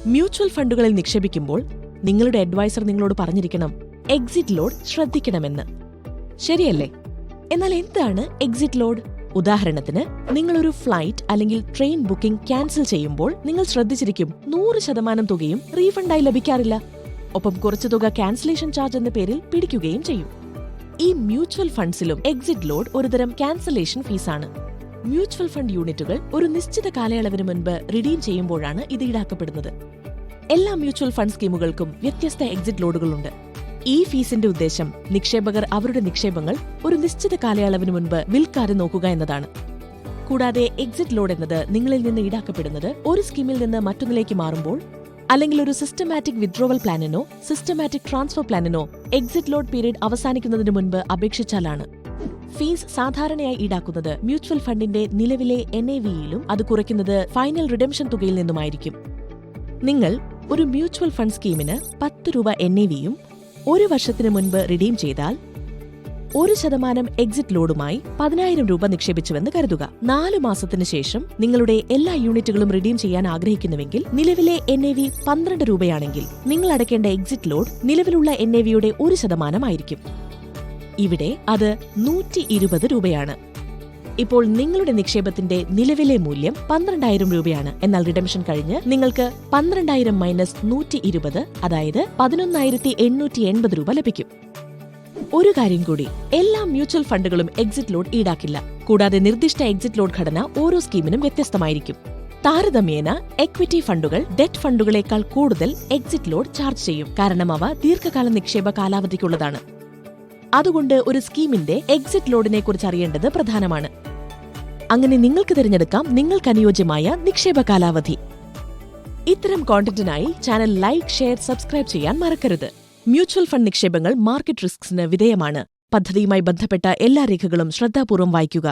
Mutual ഫണ്ടുകളിൽ നിക്ഷേപിക്കുമ്പോൾ നിങ്ങളുടെ adviser നിങ്ങളോട് പറഞ്ഞിരിക്കണം exit load ശ്രദ്ധിക്കണമെന്ന്. ശരിയല്ലേ? എന്നാൽ എന്താണ് എക്സിറ്റ് ലോഡ്? ഉദാഹരണത്തിന്, നിങ്ങളൊരു ഫ്ലൈറ്റ് അല്ലെങ്കിൽ ട്രെയിൻ ബുക്കിംഗ് ക്യാൻസൽ ചെയ്യുമ്പോൾ നിങ്ങൾ ശ്രദ്ധിച്ചിരിക്കും 100% തുകയും റീഫണ്ടായി ലഭിക്കാറില്ല. ഒപ്പം കുറച്ചു തുക ക്യാൻസലേഷൻ ചാർജ് എന്ന പേരിൽ പിടിക്കുകയും ചെയ്യും. ഈ മ്യൂച്വൽ ഫണ്ട്സിലും എക്സിറ്റ് ലോഡ് ഒരുതരം ക്യാൻസലേഷൻ ഫീസാണ്. മ്യൂച്വൽ ഫണ്ട് യൂണിറ്റുകൾ ഒരു നിശ്ചിത കാലയളവിന് മുൻപ് റിഡീം ചെയ്യുമ്പോഴാണ് ഇത് ഈടാക്കപ്പെടുന്നത്. എല്ലാ മ്യൂച്വൽ ഫണ്ട് സ്കീമുകൾക്കും വ്യത്യസ്ത എക്സിറ്റ് ലോഡുകളുണ്ട്. ഈ ഫീസിന്റെ ഉദ്ദേശം നിക്ഷേപകർ അവരുടെ നിക്ഷേപങ്ങൾ ഒരു നിശ്ചിത കാലയളവിന് മുൻപ് വിൽക്കാതെ നോക്കുക എന്നതാണ്. കൂടാതെ എക്സിറ്റ് ലോഡ് എന്നത് നിങ്ങളിൽ നിന്ന് ഈടാക്കപ്പെടുന്നത് ഒരു സ്കീമിൽ നിന്ന് മറ്റൊന്നിലേക്ക് മാറുമ്പോൾ, അല്ലെങ്കിൽ ഒരു സിസ്റ്റമാറ്റിക് വിത്ഡ്രോവൽ പ്ലാനിനോ സിസ്റ്റമാറ്റിക് ട്രാൻസ്ഫർ പ്ലാനിനോ എക്സിറ്റ് ലോഡ് പീരീഡ് അവസാനിക്കുന്നതിന് മുൻപ് അപേക്ഷിച്ചാലാണ്. ഫീസ് സാധാരണയായി ഈടാക്കുന്നത് മ്യൂച്വൽ ഫണ്ടിന്റെ നിലവിലെ NAV-യിലും അത് കുറയ്ക്കുന്നത് ഫൈനൽ റിഡംഷൻ തുകയിൽ നിന്നുമായിരിക്കും. നിങ്ങൾ ഒരു മ്യൂച്വൽ ഫണ്ട് സ്കീമിന് 10 രൂപ NAV-യും 1 വർഷത്തിന് മുൻപ് റിഡീം ചെയ്താൽ 1% എക്സിറ്റ് ലോഡുമായി 10,000 രൂപ നിക്ഷേപിച്ചുവെന്ന് കരുതുക. 4 മാസത്തിന് ശേഷം നിങ്ങളുടെ എല്ലാ യൂണിറ്റുകളും റിഡീം ചെയ്യാൻ ആഗ്രഹിക്കുന്നുവെങ്കിൽ നിലവിലെ NAV 12 രൂപയാണെങ്കിൽ നിങ്ങൾ അടയ്ക്കേണ്ട എക്സിറ്റ് ലോഡ് നിലവിലുള്ള NAV-യുടെ 1% ആയിരിക്കും. ഇവിടെ അത് 120 രൂപയാണ്. ഇപ്പോൾ നിങ്ങളുടെ നിക്ഷേപത്തിന്റെ നിലവിലെ മൂല്യം 12,000 രൂപയാണ്. എന്നാൽ റിഡംഷൻ കഴിഞ്ഞ് നിങ്ങൾക്ക് 12,000 മൈനസ് 120, അതായത് 11,880 രൂപ ലഭിക്കും. ഒരു കാര്യം കൂടി, എല്ലാ മ്യൂച്വൽ ഫണ്ടുകളും എക്സിറ്റ് ലോഡ് ഈടാക്കില്ല. കൂടാതെ നിർദ്ദിഷ്ട എക്സിറ്റ് ലോഡ് ഘടന ഓരോ സ്കീമിനും വ്യത്യസ്തമായിരിക്കും. താരതമ്യേന എക്വിറ്റി ഫണ്ടുകൾ ഡെറ്റ് ഫണ്ടുകളേക്കാൾ കൂടുതൽ എക്സിറ്റ് ലോഡ് ചാർജ് ചെയ്യും. കാരണം അവ ദീർഘകാല നിക്ഷേപ കാലാവധിക്കുള്ളതാണ്. അതുകൊണ്ട് ഒരു സ്കീമിന്റെ എക്സിറ്റ് ലോഡിനെ കുറിച്ച് അറിയേണ്ടത് പ്രധാനമാണ്. അങ്ങനെ നിങ്ങൾക്ക് തിരഞ്ഞെടുക്കാം നിങ്ങൾക്ക് അനുയോജ്യമായ നിക്ഷേപ കാലാവധി. ഇത്തരം കോണ്ടന്റിനായി ചാനൽ ലൈക്ക്, ഷെയർ, സബ്സ്ക്രൈബ് ചെയ്യാൻ മറക്കരുത്. മ്യൂച്വൽ ഫണ്ട് നിക്ഷേപങ്ങൾ മാർക്കറ്റ് റിസ്ക്സിന് വിധേയമാണ്. പദ്ധതിയുമായി ബന്ധപ്പെട്ട എല്ലാ രേഖകളും ശ്രദ്ധാപൂർവ്വം വായിക്കുക.